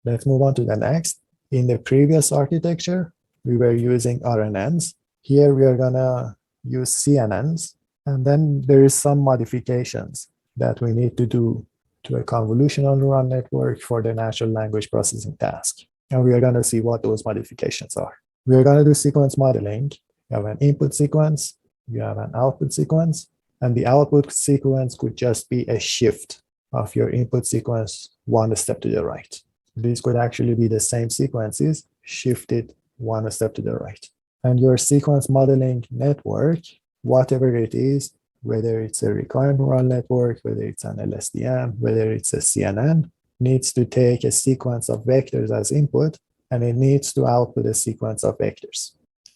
Let's move on to the next. In the previous architecture, we were using RNNs. Here we are gonna use CNNs, and then there is some modifications that we need to do to a convolutional neural network for the natural language processing task. And we are gonna see what those modifications are. We are gonna do sequence modeling. You have an input sequence, you have an output sequence, and the output sequence could just be a shift of your input sequence one step to the right. These could actually be the same sequences shifted one step to the right. And your sequence modeling network, whatever it is, whether it's a recurrent neural network, whether it's an LSTM, whether it's a CNN, needs to take a sequence of vectors as input, and it needs to output a sequence of vectors.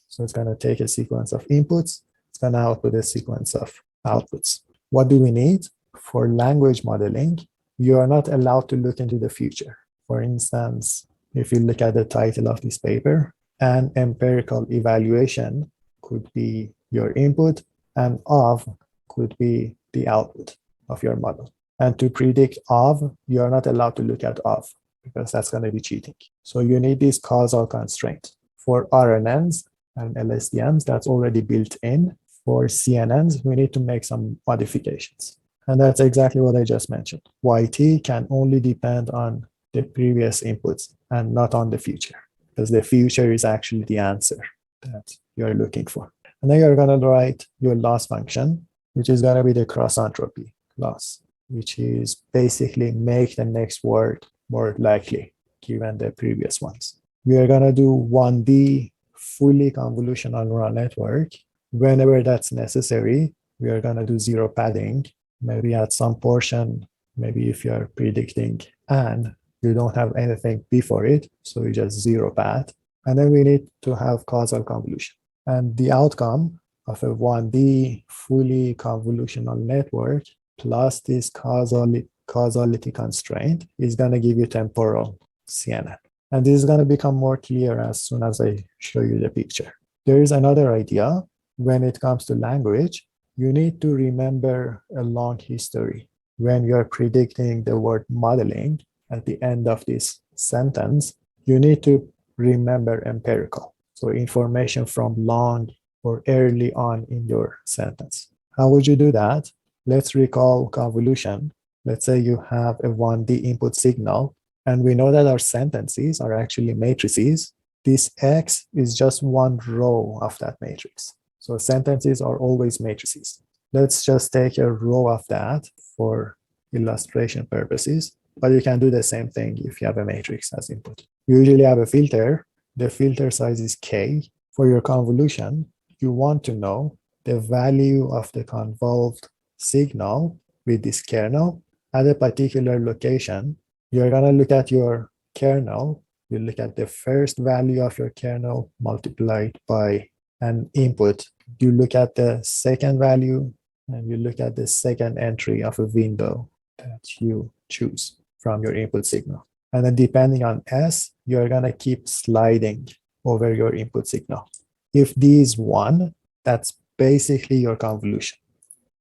So it's going to take a sequence of inputs, it's going to output a sequence of outputs. What do we need? For language modeling, you are not allowed to look into the future. For instance, if you look at the title of this paper, an empirical evaluation could be your input, and of could be the output of your model. And to predict of, you are not allowed to look at of, because that's going to be cheating. So you need this causal constraint. For RNNs and LSTMs, that's already built in. For CNNs, we need to make some modifications. And that's exactly what I just mentioned. YT can only depend on the previous inputs and not on the future, because the future is actually the answer that you're looking for. And then you're going to write your loss function, which is going to be the cross entropy loss, which is basically make the next word more likely given the previous ones. We are going to do 1D fully convolutional neural network. Whenever that's necessary, we are going to do zero padding. Maybe at some portion, maybe if you're predicting and you don't have anything before it, so you just zero pad. And then we need to have causal convolution. And the outcome of a 1D fully convolutional network plus this causality constraint is going to give you temporal CNN. And this is going to become more clear as soon as I show you the picture. There is another idea. When it comes to language, you need to remember a long history. When you're predicting the word modeling at the end of this sentence, you need to remember empirical. So information from long or early on in your sentence. How would you do that? Let's recall convolution. Let's say you have a 1D input signal, and we know that our sentences are actually matrices. This X is just one row of that matrix. So sentences are always matrices. Let's just take a row of that for illustration purposes, but you can do the same thing if you have a matrix as input. You usually have a filter. The filter size is K. For your convolution, you want to know the value of the convolved signal with this kernel at a particular location. You're going to look at your kernel. You look at the first value of your kernel multiplied by an input. You look at the second value, and you look at the second entry of a window that you choose from your input signal. And then depending on S, you're going to keep sliding over your input signal. If D is 1, that's basically your convolution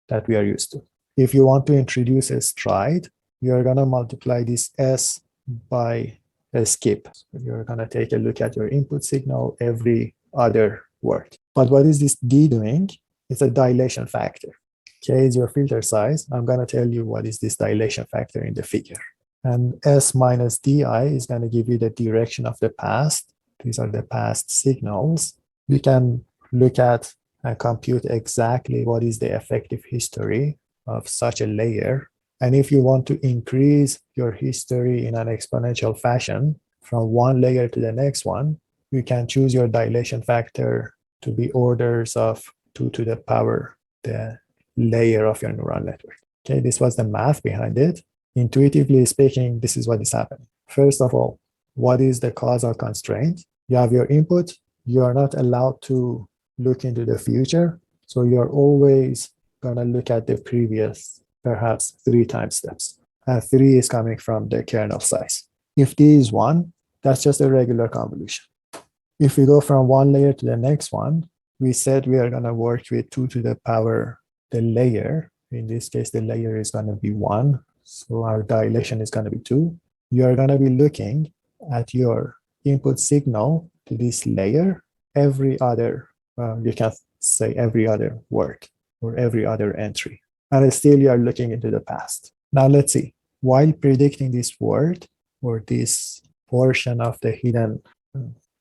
that we are used to. If you want to introduce a stride, you're going to multiply this S by a skip. So you're going to take a look at your input signal every other word. But what is this D doing? It's a dilation factor. K is your filter size. I'm going to tell you what is this dilation factor in the figure. And S minus DI is going to give you the direction of the past. These are the past signals. You can look at and compute exactly what is the effective history of such a layer. And if you want to increase your history in an exponential fashion from one layer to the next one, you can choose your dilation factor to be orders of 2 to the power, the layer of your neural network. Okay, this was the math behind it. Intuitively speaking, this is what is happening. First of all, what is the causal constraint? You have your input. You are not allowed to look into the future. So you're always going to look at the previous, perhaps 3 time steps. And 3 is coming from the kernel size. If D is 1, that's just a regular convolution. If we go from one layer to the next one, we said we are going to work with 2 to the power the layer. In this case, the layer is going to be 1. So our dilation is going to be 2. You are going to be looking at your input signal to this layer every other, you can say every other word or every other entry. And still you are looking into the past. Now let's see, while predicting this word or this portion of the hidden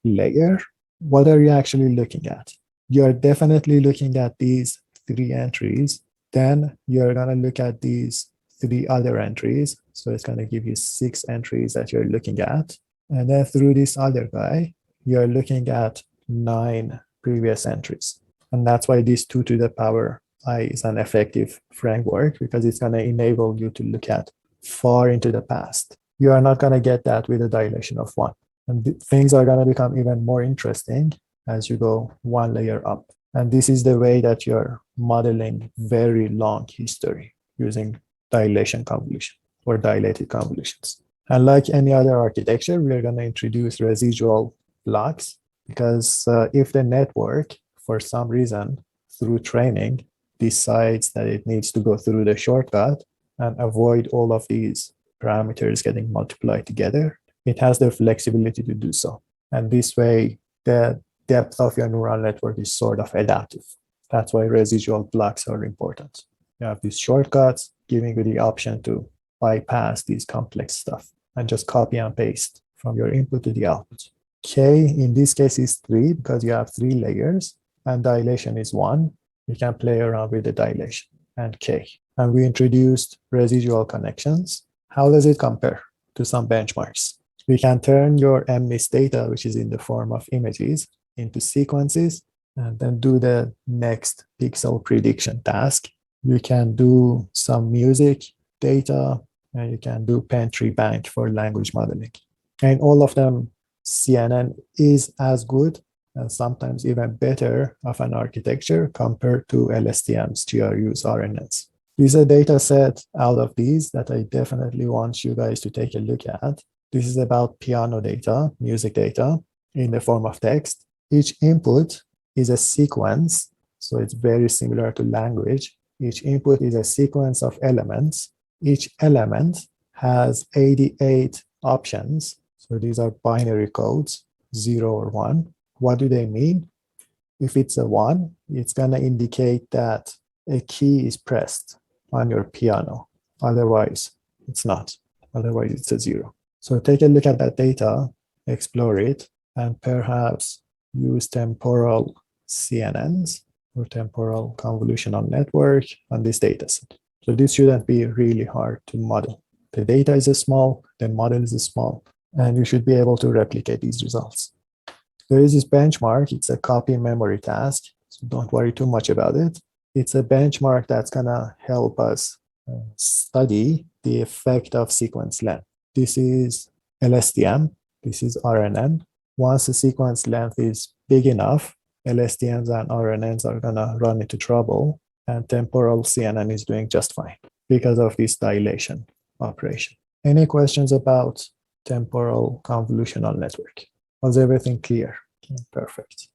layer, what are you actually looking at? You're definitely looking at these 3 entries. Then you're going to look at these 3 other entries. So it's going to give you 6 entries that you're looking at. And then through this other guy, you're looking at 9 previous entries. And that's why this 2 to the power I is an effective framework, because it's going to enable you to look at far into the past. You are not going to get that with a dilation of 1. And things are going to become even more interesting as you go 1 layer up. And this is the way that you're modeling very long history using dilation convolution or dilated convolutions. And like any other architecture, we're going to introduce residual blocks, because if the network, for some reason, through training, decides that it needs to go through the shortcut and avoid all of these parameters getting multiplied together, it has the flexibility to do so. And this way, the depth of your neural network is sort of adaptive. That's why residual blocks are important. You have these shortcuts giving you the option to bypass these complex stuff and just copy and paste from your input to the output. K in this case is 3 because you have 3 layers and dilation is 1. You can play around with the dilation and K. And we introduced residual connections. How does it compare to some benchmarks? We can turn your MNIST data, which is in the form of images, into sequences and then do the next pixel prediction task. You can do some music data, and you can do pen tree bank for language modeling. And all of them, CNN is as good and sometimes even better of an architecture compared to LSTMs, GRUs, RNNs. There's a data set out of these that I definitely want you guys to take a look at. This is about piano data, music data in the form of text. Each input is a sequence, so it's very similar to language. Each input is a sequence of elements. Each element has 88 options. So these are binary codes, 0 or 1. What do they mean? If it's a 1, it's going to indicate that a key is pressed on your piano. Otherwise, it's not. Otherwise, it's a 0. So take a look at that data, explore it, and perhaps use temporal CNNs or temporal convolutional network on this dataset. So this shouldn't be really hard to model. The data is small, the model is small, and you should be able to replicate these results. There is this benchmark. It's a copy memory task, so don't worry too much about it. It's a benchmark that's going to help us study the effect of sequence length. This is LSTM. This is RNN. Once the sequence length is big enough, LSTMs and RNNs are going to run into trouble, and temporal CNN is doing just fine because of this dilation operation. Any questions about temporal convolutional network? Was everything clear? Okay, perfect.